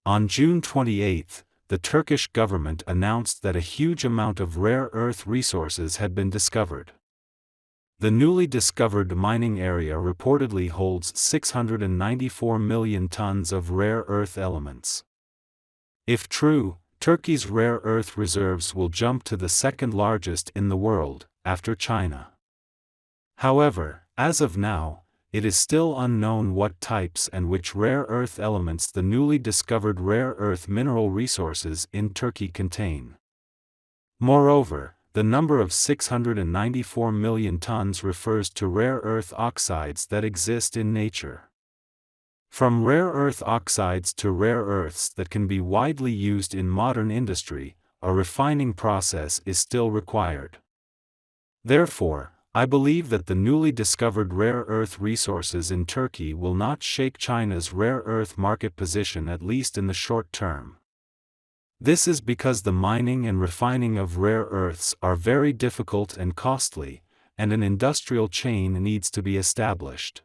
On June 28, the Turkish government announced that a huge amount of rare earth resources had been discovered. The newly discovered mining area reportedly holds 694 million tons of rare earth elements. If true, Turkey's rare earth reserves will jump to the second largest in the world, after China. However, as of now, it is still unknown what types and which rare earth elements the newly discovered rare earth mineral resources in Turkey contain. Moreover, the number of 694 million tons refers to rare earth oxides that exist in nature. From rare earth oxides to rare earths that can be widely used in modern industry, a refining process is still required. Therefore, I believe that the newly discovered rare earth resources in Turkey will not shake China's rare earth market position, at least in the short term. This is because the mining and refining of rare earths are very difficult and costly, and an industrial chain needs to be established.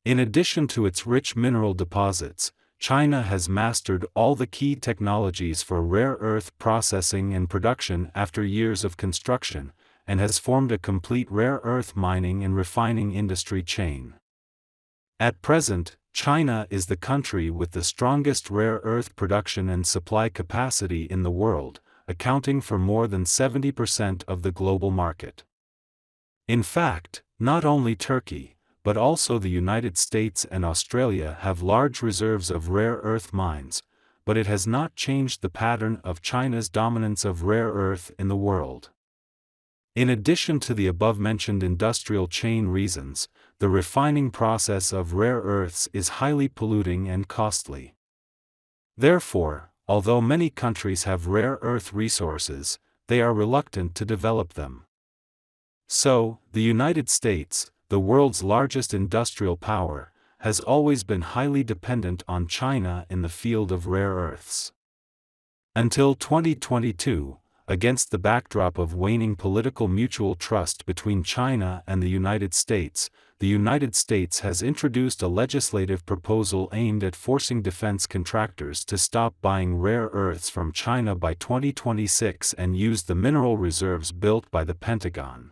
In addition to its rich mineral deposits, China has mastered all the key technologies for rare earth processing and production after years of construction, and has formed a complete rare earth mining and refining industry chain. At present, China is the country with the strongest rare earth production and supply capacity in the world, accounting for more than 70% of the global market. In fact, not only Turkey, but also the United States and Australia have large reserves of rare earth mines, but it has not changed the pattern of China's dominance of rare earth in the world. In addition to the above-mentioned industrial chain reasons, the refining process of rare earths is highly polluting and costly. Therefore, although many countries have rare earth resources, they are reluctant to develop them. So, the United States, the world's largest industrial power, has always been highly dependent on China in the field of rare earths. Until 2022, against the backdrop of waning political mutual trust between China and the United States has introduced a legislative proposal aimed at forcing defense contractors to stop buying rare earths from China by 2026 and use the mineral reserves built by the Pentagon.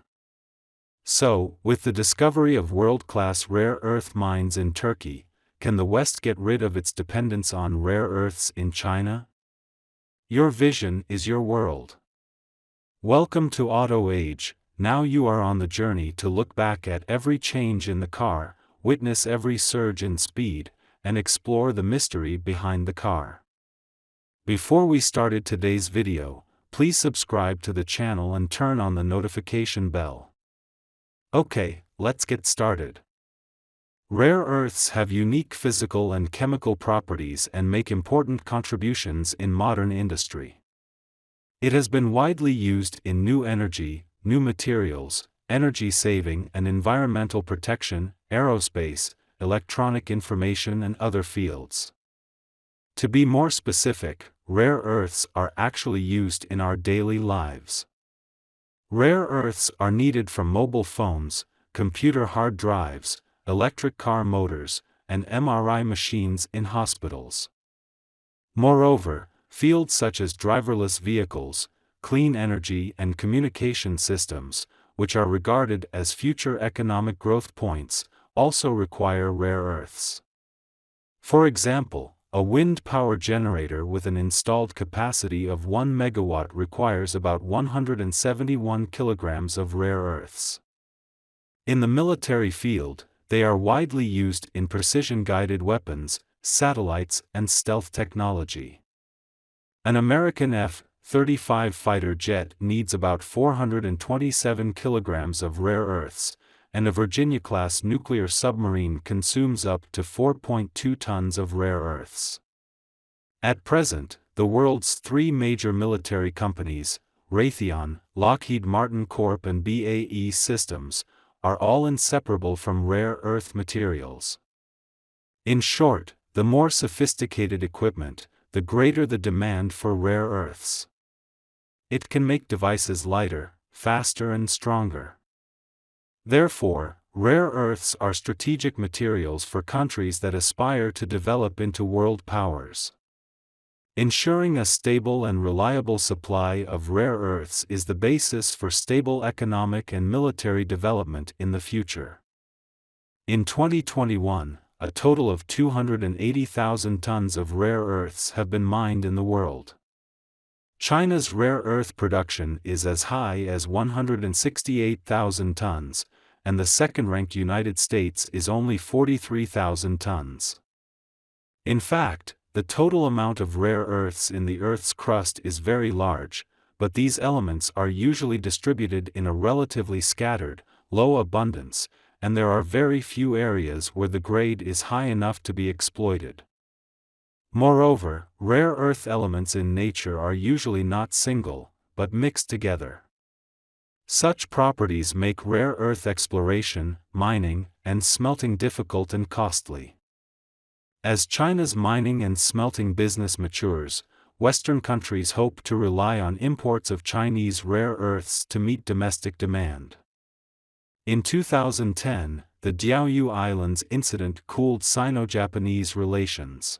So, with the discovery of world-class rare earth mines in Turkey, can the West get rid of its dependence on rare earths in China? Your vision is your world. Welcome to Auto Age. Now you are on the journey to look back at every change in the car, witness every surge in speed, and explore the mystery behind the car. Before we started today's video, please subscribe to the channel and turn on the notification bell. Okay, let's get started. Rare earths have unique physical and chemical properties and make important contributions in modern industry. It has been widely used in new energy, new materials, energy saving and environmental protection, aerospace, electronic information and other fields. To be more specific, rare earths are actually used in our daily lives. Rare earths are needed for mobile phones, computer hard drives, electric car motors, and MRI machines in hospitals. Moreover, fields such as driverless vehicles, clean energy and communication systems, which are regarded as future economic growth points, also require rare earths. For example, a wind power generator with an installed capacity of 1 megawatt requires about 171 kilograms of rare earths. In the military field, they are widely used in precision-guided weapons, satellites, and stealth technology. An American F-35 fighter jet needs about 427 kilograms of rare earths, and a Virginia-class nuclear submarine consumes up to 4.2 tons of rare earths. At present, the world's three major military companies, Raytheon, Lockheed Martin Corp and BAE Systems, are all inseparable from rare earth materials. In short, the more sophisticated equipment, the greater the demand for rare earths. It can make devices lighter, faster and stronger. Therefore, rare earths are strategic materials for countries that aspire to develop into world powers. Ensuring a stable and reliable supply of rare earths is the basis for stable economic and military development in the future. In 2021, a total of 280,000 tons of rare earths have been mined in the world. China's rare earth production is as high as 168,000 tons, and the second-ranked United States is only 43,000 tons. In fact, the total amount of rare earths in the Earth's crust is very large, but these elements are usually distributed in a relatively scattered, low abundance, and there are very few areas where the grade is high enough to be exploited. Moreover, rare earth elements in nature are usually not single, but mixed together. Such properties make rare earth exploration, mining, and smelting difficult and costly. As China's mining and smelting business matures, Western countries hope to rely on imports of Chinese rare earths to meet domestic demand. In 2010, the Diaoyu Islands incident cooled Sino-Japanese relations.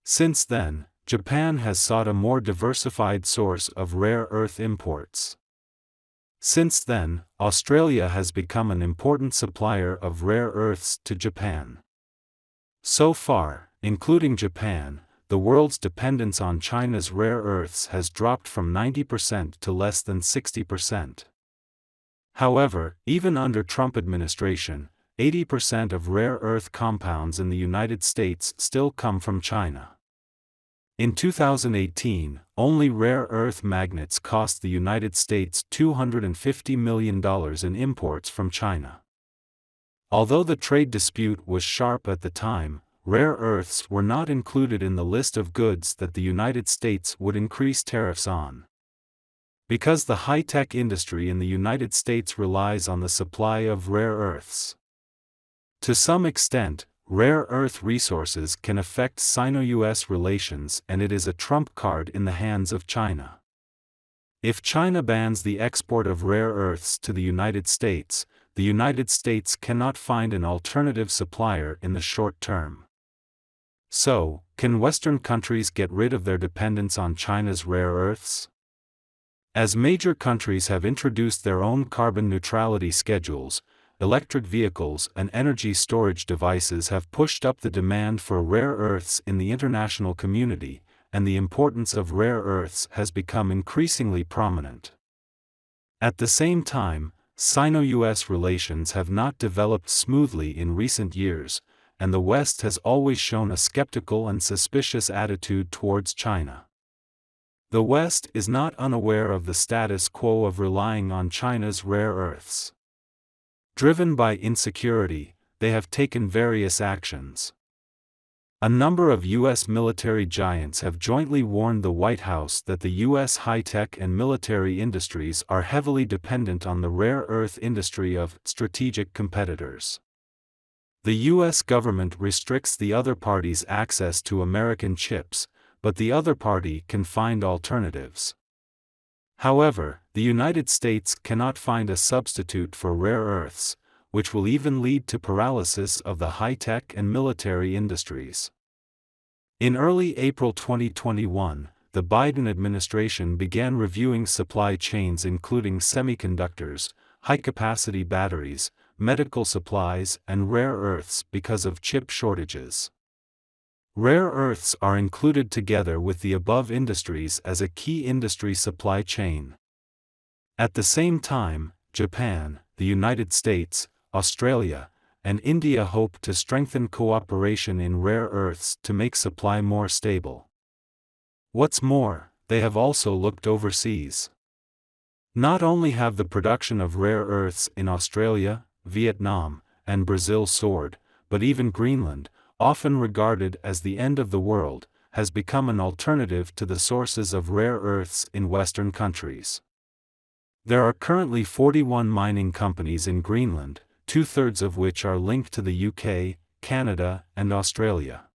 Since then, Japan has sought a more diversified source of rare earth imports. Since then, Australia has become an important supplier of rare earths to Japan. So far, including Japan, the world's dependence on China's rare earths has dropped from 90% to less than 60%. However, even under Trump administration, 80% of rare earth compounds in the United States still come from China. In 2018, only rare earth magnets cost the United States $250 million in imports from China. Although the trade dispute was sharp at the time, rare earths were not included in the list of goods that the United States would increase tariffs on. Because the high-tech industry in the United States relies on the supply of rare earths. To some extent, rare earth resources can affect Sino-US relations, and it is a trump card in the hands of China. If China bans the export of rare earths to the United States cannot find an alternative supplier in the short term. So, can Western countries get rid of their dependence on China's rare earths? As major countries have introduced their own carbon neutrality schedules, electric vehicles and energy storage devices have pushed up the demand for rare earths in the international community, and the importance of rare earths has become increasingly prominent. At the same time, Sino-US relations have not developed smoothly in recent years, and the West has always shown a skeptical and suspicious attitude towards China. The West is not unaware of the status quo of relying on China's rare earths. Driven by insecurity, they have taken various actions. A number of U.S. military giants have jointly warned the White House that the U.S. high-tech and military industries are heavily dependent on the rare earth industry of strategic competitors. The U.S. government restricts the other party's access to American chips, but the other party can find alternatives. However, the United States cannot find a substitute for rare earths, which will even lead to paralysis of the high-tech and military industries. In early April 2021, the Biden administration began reviewing supply chains including semiconductors, high-capacity batteries, medical supplies, and rare earths because of chip shortages. Rare earths are included together with the above industries as a key industry supply chain. At the same time, Japan, the United States, Australia, and India hope to strengthen cooperation in rare earths to make supply more stable. What's more, they have also looked overseas. Not only have the production of rare earths in Australia, Vietnam, and Brazil soared, but even Greenland, often regarded as the end of the world, has become an alternative to the sources of rare earths in Western countries. There are currently 41 mining companies in Greenland, two-thirds of which are linked to the UK, Canada, and Australia.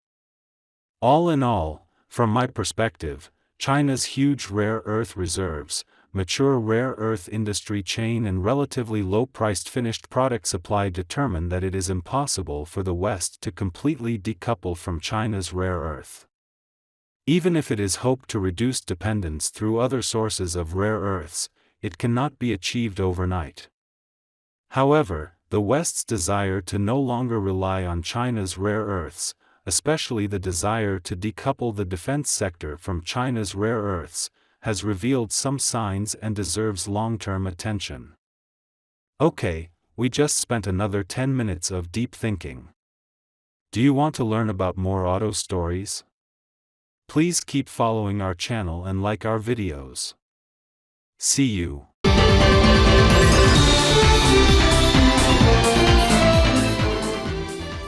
All in all, from my perspective, China's huge rare earth reserves, mature rare earth industry chain and relatively low-priced finished product supply determine that it is impossible for the West to completely decouple from China's rare earth. Even if it is hoped to reduce dependence through other sources of rare earths, it cannot be achieved overnight. However, the West's desire to no longer rely on China's rare earths, especially the desire to decouple the defense sector from China's rare earths, has revealed some signs and deserves long-term attention. Okay, we just spent another 10 minutes of deep thinking. Do you want to learn about more auto stories? Please keep following our channel and like our videos. See you.